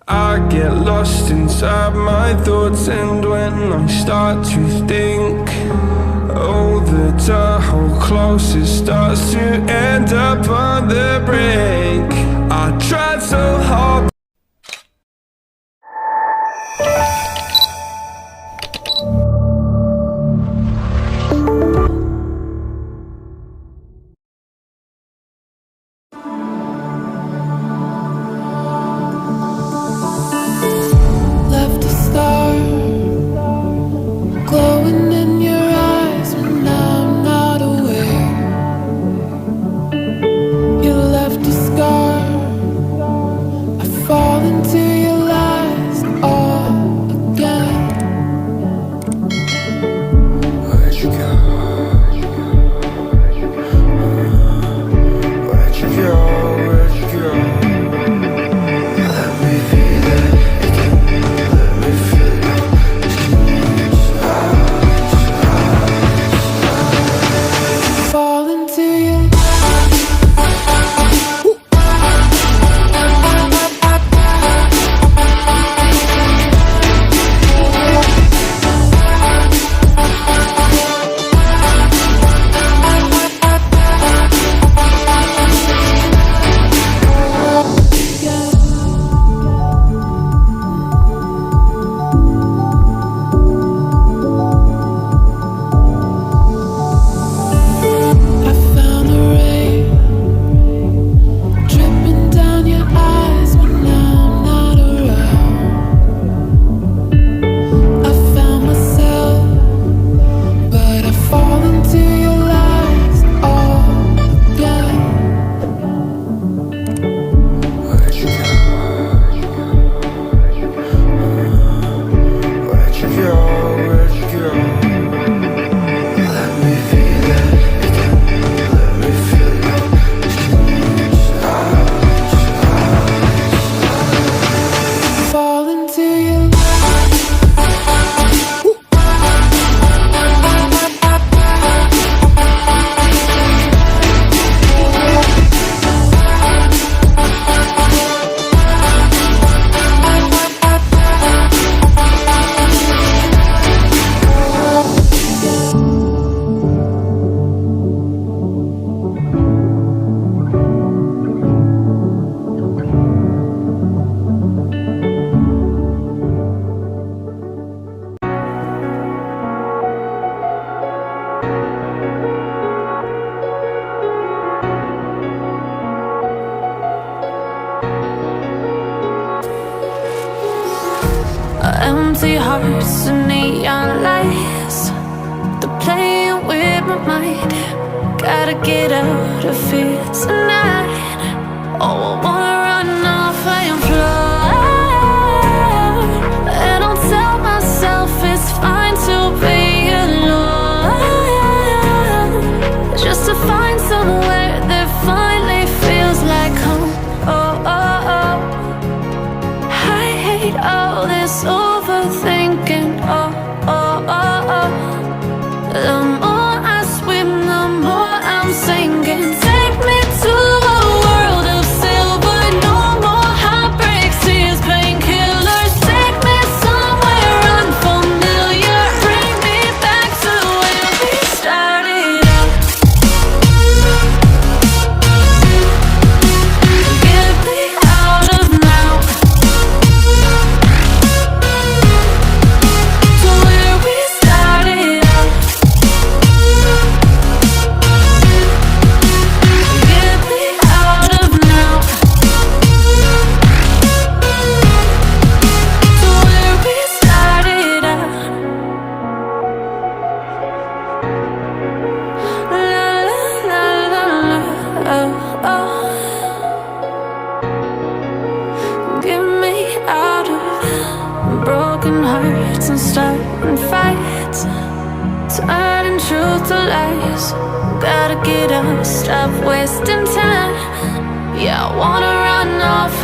I get lost inside my thoughts, and when I start to think, oh, the door closes starts to end up on the brink. I tried so hard. Empty hearts and neon lights, they're playing with my mind. Gotta get out of here tonight. Oh, I wanna run off and fly, and I'll tell myself it's fine to be alone, just to find somewhere that finally feels like home. Oh, oh, oh. I hate all this overthinking. Oh, oh, oh, oh. The more I swim, the more I'm sinking. Take me to a world of silver. No more heartbreaks, tears, painkillers. Take me somewhere unfamiliar. Bring me back to where we started out. Get me out of now, to where we started out. Get me out of now, to where we started out. La la la la la, oh, oh. Get me out of broken hearts and starting fights, turning truth to lies. Gotta get up, stop wasting time. Yeah, I wanna run off